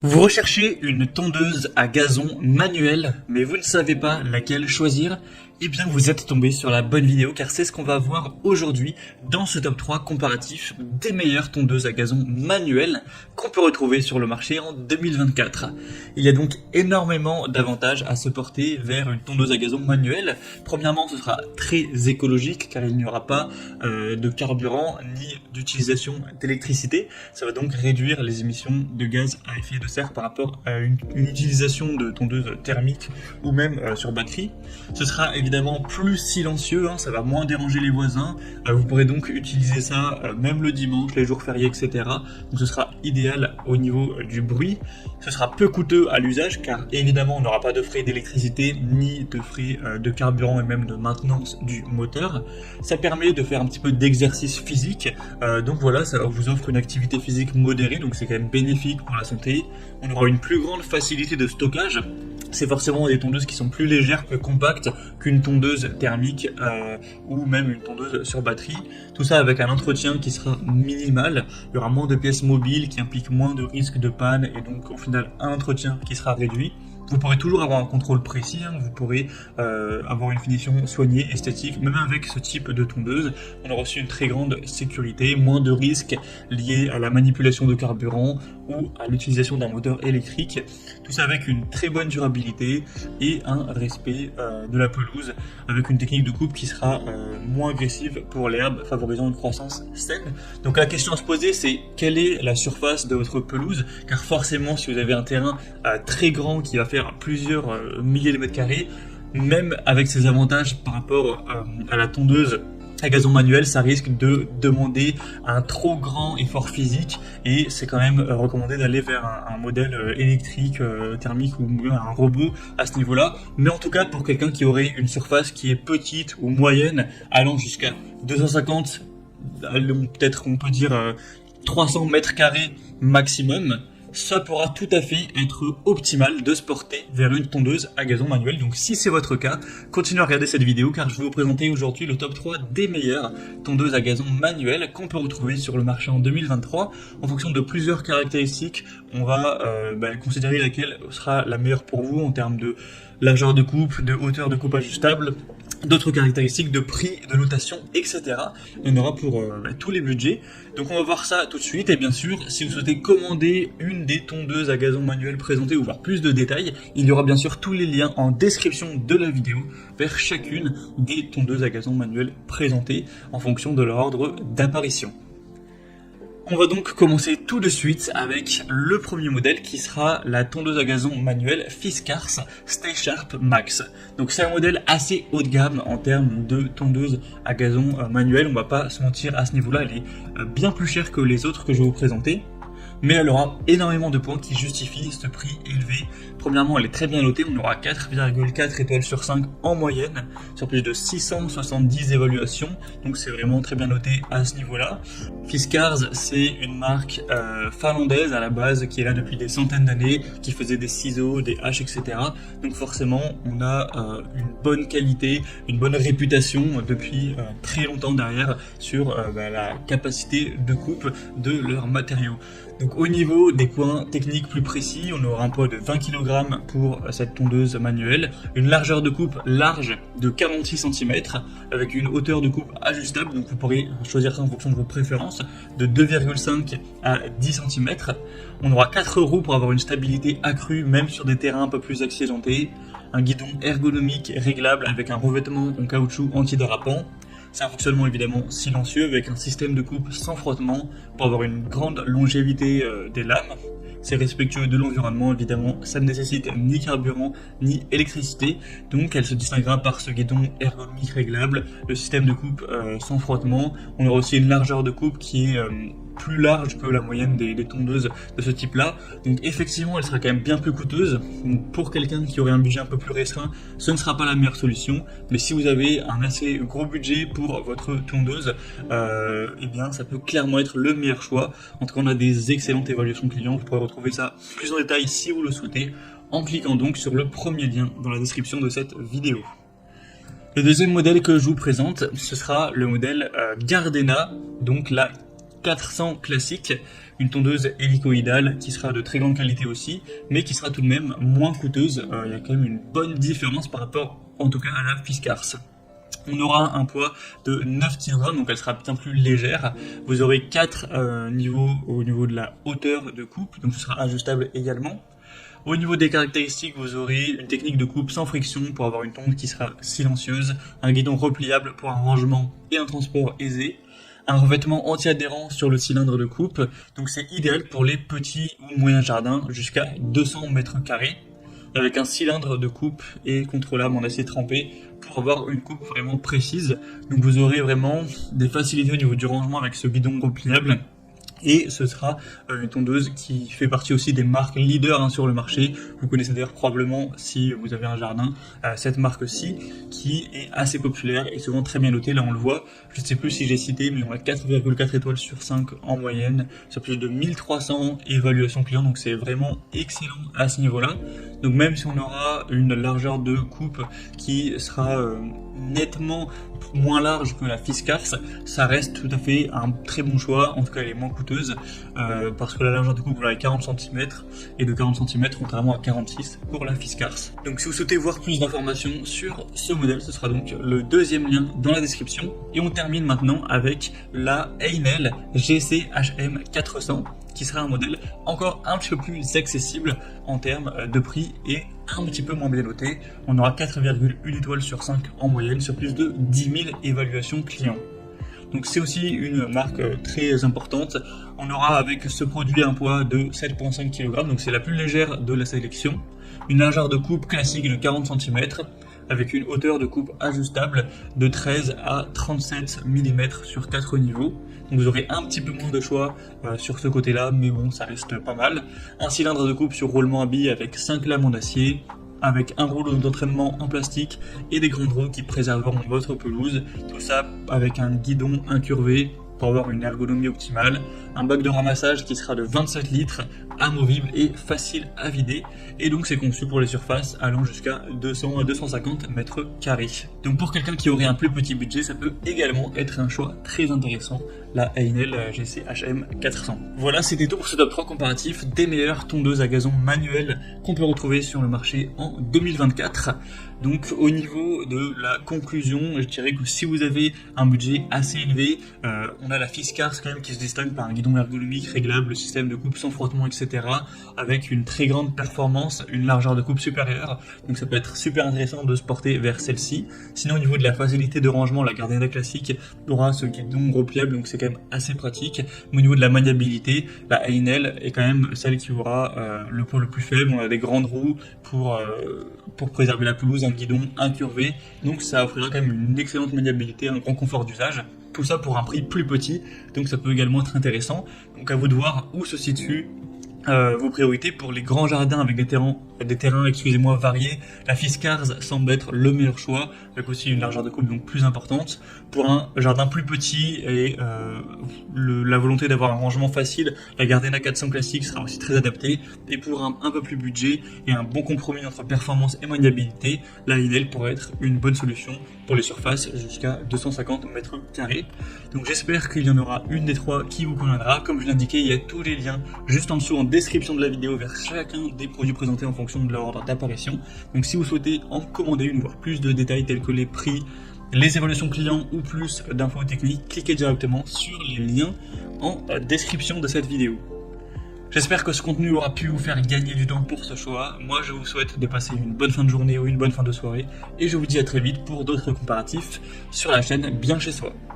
Vous recherchez une tondeuse à gazon manuelle, mais vous ne savez pas laquelle choisir? Eh bien, vous êtes tombé sur la bonne vidéo car c'est ce qu'on va voir aujourd'hui dans ce top 3 comparatif des meilleures tondeuses à gazon manuelles qu'on peut retrouver sur le marché en 2024. Il y a donc énormément d'avantages à se porter vers une tondeuse à gazon manuelle. Premièrement, ce sera très écologique car il n'y aura pas de carburant ni d'utilisation d'électricité. Ça va donc réduire les émissions de gaz à effet de serre par rapport à une utilisation de tondeuse thermique ou même sur batterie. Ce sera évidemment plus silencieux, ça va moins déranger les voisins. Vous pourrez donc utiliser ça même le dimanche, les jours fériés, etc. Donc ce sera idéal au niveau du bruit. Ce sera peu coûteux à l'usage car évidemment on n'aura pas de frais d'électricité ni de frais de carburant et même de maintenance du moteur. Ça permet de faire un petit peu d'exercice physique. Donc voilà, ça vous offre une activité physique modérée, donc c'est quand même bénéfique pour la santé. On aura une plus grande facilité de stockage. C'est forcément des tondeuses qui sont plus légères, plus compactes qu'une tondeuse thermique ou même une tondeuse sur batterie. Tout ça avec un entretien qui sera minimal. Il y aura moins de pièces mobiles qui impliquent moins de risques de panne et donc au final un entretien qui sera réduit. Vous pourrez toujours avoir un contrôle précis, vous pourrez avoir une finition soignée, esthétique, même avec ce type de tondeuse. On aura aussi une très grande sécurité, moins de risques liés à la manipulation de carburant ou à l'utilisation d'un moteur électrique. Tout ça avec une très bonne durabilité et un respect de la pelouse, avec une technique de coupe qui sera moins agressive pour l'herbe, favorisant une croissance saine. Donc la question à se poser, c'est quelle est la surface de votre pelouse? Car forcément, si vous avez un terrain très grand qui va faire plusieurs milliers de mètres carrés, même avec ses avantages par rapport à la tondeuse à gazon manuel, ça risque de demander un trop grand effort physique et c'est quand même recommandé d'aller vers un modèle électrique, thermique ou un robot à ce niveau-là. Mais en tout cas, pour quelqu'un qui aurait une surface qui est petite ou moyenne, allant jusqu'à 250, peut-être on peut dire 300 mètres carrés maximum, ça pourra tout à fait être optimal de se porter vers une tondeuse à gazon manuel. Donc si c'est votre cas, continuez à regarder cette vidéo car je vais vous présenter aujourd'hui le top 3 des meilleures tondeuses à gazon manuelles qu'on peut retrouver sur le marché en 2023. En fonction de plusieurs caractéristiques, on va considérer laquelle sera la meilleure pour vous en termes de largeur de coupe, de hauteur de coupe ajustable, d'autres caractéristiques de prix, de notation, etc. Il y en aura pour tous les budgets. Donc on va voir ça tout de suite. Et bien sûr, si vous souhaitez commander une des tondeuses à gazon manuel présentées ou voir plus de détails, il y aura bien sûr tous les liens en description de la vidéo vers chacune des tondeuses à gazon manuel présentées en fonction de leur ordre d'apparition. On va donc commencer tout de suite avec le premier modèle qui sera la tondeuse à gazon manuelle Fiskars Stay Sharp Max. Donc c'est un modèle assez haut de gamme en termes de tondeuse à gazon manuelle, on va pas se mentir à ce niveau-là, elle est bien plus chère que les autres que je vais vous présenter. Mais elle aura énormément de points qui justifient ce prix élevé. Premièrement, elle est très bien notée, on aura 4,4 étoiles sur 5 en moyenne, sur plus de 670 évaluations, donc c'est vraiment très bien noté à ce niveau-là. Fiskars, c'est une marque finlandaise à la base, qui est là depuis des centaines d'années, qui faisait des ciseaux, des haches, etc. Donc forcément, on a une bonne qualité, une bonne réputation depuis très longtemps derrière sur la capacité de coupe de leurs matériaux. Donc au niveau des points techniques plus précis, on aura un poids de 20 kg pour cette tondeuse manuelle, une largeur de coupe large de 46 cm avec une hauteur de coupe ajustable, donc vous pourrez choisir ça en fonction de vos préférences, de 2,5 à 10 cm. On aura 4 roues pour avoir une stabilité accrue même sur des terrains un peu plus accidentés, un guidon ergonomique réglable avec un revêtement en caoutchouc antidérapant. C'est un fonctionnement évidemment silencieux avec un système de coupe sans frottement pour avoir une grande longévité des lames. C'est respectueux de l'environnement évidemment, ça ne nécessite ni carburant ni électricité, donc elle se distinguera par ce guidon ergonomique réglable, le système de coupe sans frottement. On aura aussi une largeur de coupe qui est plus large que la moyenne des tondeuses de ce type-là. Donc effectivement, elle sera quand même bien plus coûteuse. Donc, pour quelqu'un qui aurait un budget un peu plus restreint, ce ne sera pas la meilleure solution. Mais si vous avez un assez gros budget pour votre tondeuse, eh bien ça peut clairement être le meilleur choix. En tout cas, on a des excellentes évaluations clients. Vous pourrez retrouver ça plus en détail si vous le souhaitez, en cliquant donc sur le premier lien dans la description de cette vidéo. Le deuxième modèle que je vous présente, ce sera le modèle Gardena, donc la 400 classique, une tondeuse hélicoïdale qui sera de très grande qualité aussi, mais qui sera tout de même moins coûteuse. Il y a quand même une bonne différence par rapport, en tout cas, à la Fiskars. On aura un poids de 9 kg, donc elle sera bien plus légère. Vous aurez 4 niveaux au niveau de la hauteur de coupe, donc ce sera ajustable également. Au niveau des caractéristiques, vous aurez une technique de coupe sans friction pour avoir une tonde qui sera silencieuse, un guidon repliable pour un rangement et un transport aisé, un revêtement anti-adhérent sur le cylindre de coupe, donc c'est idéal pour les petits ou moyens jardins jusqu'à 200 mètres carrés, avec un cylindre de coupe et contrôlable en acier trempé pour avoir une coupe vraiment précise. Donc vous aurez vraiment des facilités au niveau du rangement avec ce guidon repliable. Et ce sera une tondeuse qui fait partie aussi des marques leaders sur le marché. Vous connaissez d'ailleurs probablement, si vous avez un jardin, cette marque-ci qui est assez populaire et souvent très bien notée. Là on le voit, je ne sais plus si j'ai cité, mais on a 4,4 étoiles sur 5 en moyenne, sur plus de 1300 évaluations clients, donc c'est vraiment excellent à ce niveau-là. Donc même si on aura une largeur de coupe qui sera nettement moins large que la Fiskars, ça reste tout à fait un très bon choix, en tout cas elle est moins coûteuse, parce que la largeur de coupe voilà, est 40 cm, et de 40 cm contrairement à 46 pour la Fiskars. Donc si vous souhaitez voir plus d'informations sur ce modèle, ce sera donc le deuxième lien dans la description. Et on termine maintenant avec la Heinel GC-HM 400, qui sera un modèle encore un petit peu plus accessible en termes de prix et un petit peu moins bien noté. On aura 4,1 étoiles sur 5 en moyenne sur plus de 10 000 évaluations clients. Donc c'est aussi une marque très importante. On aura avec ce produit un poids de 7,5 kg, donc c'est la plus légère de la sélection. Une largeur de coupe classique de 40 cm, avec une hauteur de coupe ajustable de 13 à 37 mm sur 4 niveaux. Donc vous aurez un petit peu moins de choix sur ce côté-là, mais bon, ça reste pas mal. Un cylindre de coupe sur roulement à billes avec 5 lames en acier, avec un rouleau d'entraînement en plastique et des grandes roues qui préserveront votre pelouse. Tout ça avec un guidon incurvé pour avoir une ergonomie optimale, un bac de ramassage qui sera de 27 litres, amovible et facile à vider, et donc c'est conçu pour les surfaces allant jusqu'à 200 à 250 mètres carrés. Donc pour quelqu'un qui aurait un plus petit budget, ça peut également être un choix très intéressant, la Heinel GC-HM 400. Voilà, c'était tout pour ce top 3 comparatif des meilleures tondeuses à gazon manuelles qu'on peut retrouver sur le marché en 2024. Donc au niveau de la conclusion, je dirais que si vous avez un budget assez élevé, on a la Fiskars quand même qui se distingue par un guidon ergonomique réglable, le système de coupe sans frottement, etc. avec une très grande performance, une largeur de coupe supérieure, donc ça peut être super intéressant de se porter vers celle-ci. Sinon au niveau de la facilité de rangement, la Gardena classique aura ce guidon repliable, donc c'est quand même assez pratique. Mais au niveau de la maniabilité, la Heinel est quand même celle qui aura le poids le plus faible. On a des grandes roues pour préserver la pelouse, un guidon incurvé, donc ça offrira quand même une excellente maniabilité, un grand confort d'usage. Tout ça pour un prix plus petit, donc ça peut également être intéressant. Donc à vous de voir où se situent vos priorités. Pour les grands jardins avec des terrains variés, la Fiskars semble être le meilleur choix, avec aussi une largeur de coupe donc plus importante. Pour un jardin plus petit et la volonté d'avoir un rangement facile, la Gardena 400 classique sera aussi très adaptée. Et pour un peu plus budget et un bon compromis entre performance et maniabilité, la Heinel pourrait être une bonne solution pour les surfaces jusqu'à 250 mètres carrés. Donc j'espère qu'il y en aura une des trois qui vous conviendra. Comme je l'indiquais, il y a tous les liens juste en dessous en description de la vidéo vers chacun des produits présentés en fonction de leur ordre d'apparition. Donc si vous souhaitez en commander une, voire plus de détails tels que les prix, les évaluations clients ou plus d'infos techniques, cliquez directement sur les liens en description de cette vidéo. J'espère que ce contenu aura pu vous faire gagner du temps pour ce choix. Moi je vous souhaite de passer une bonne fin de journée ou une bonne fin de soirée, et je vous dis à très vite pour d'autres comparatifs sur la chaîne Bien Chez Soi.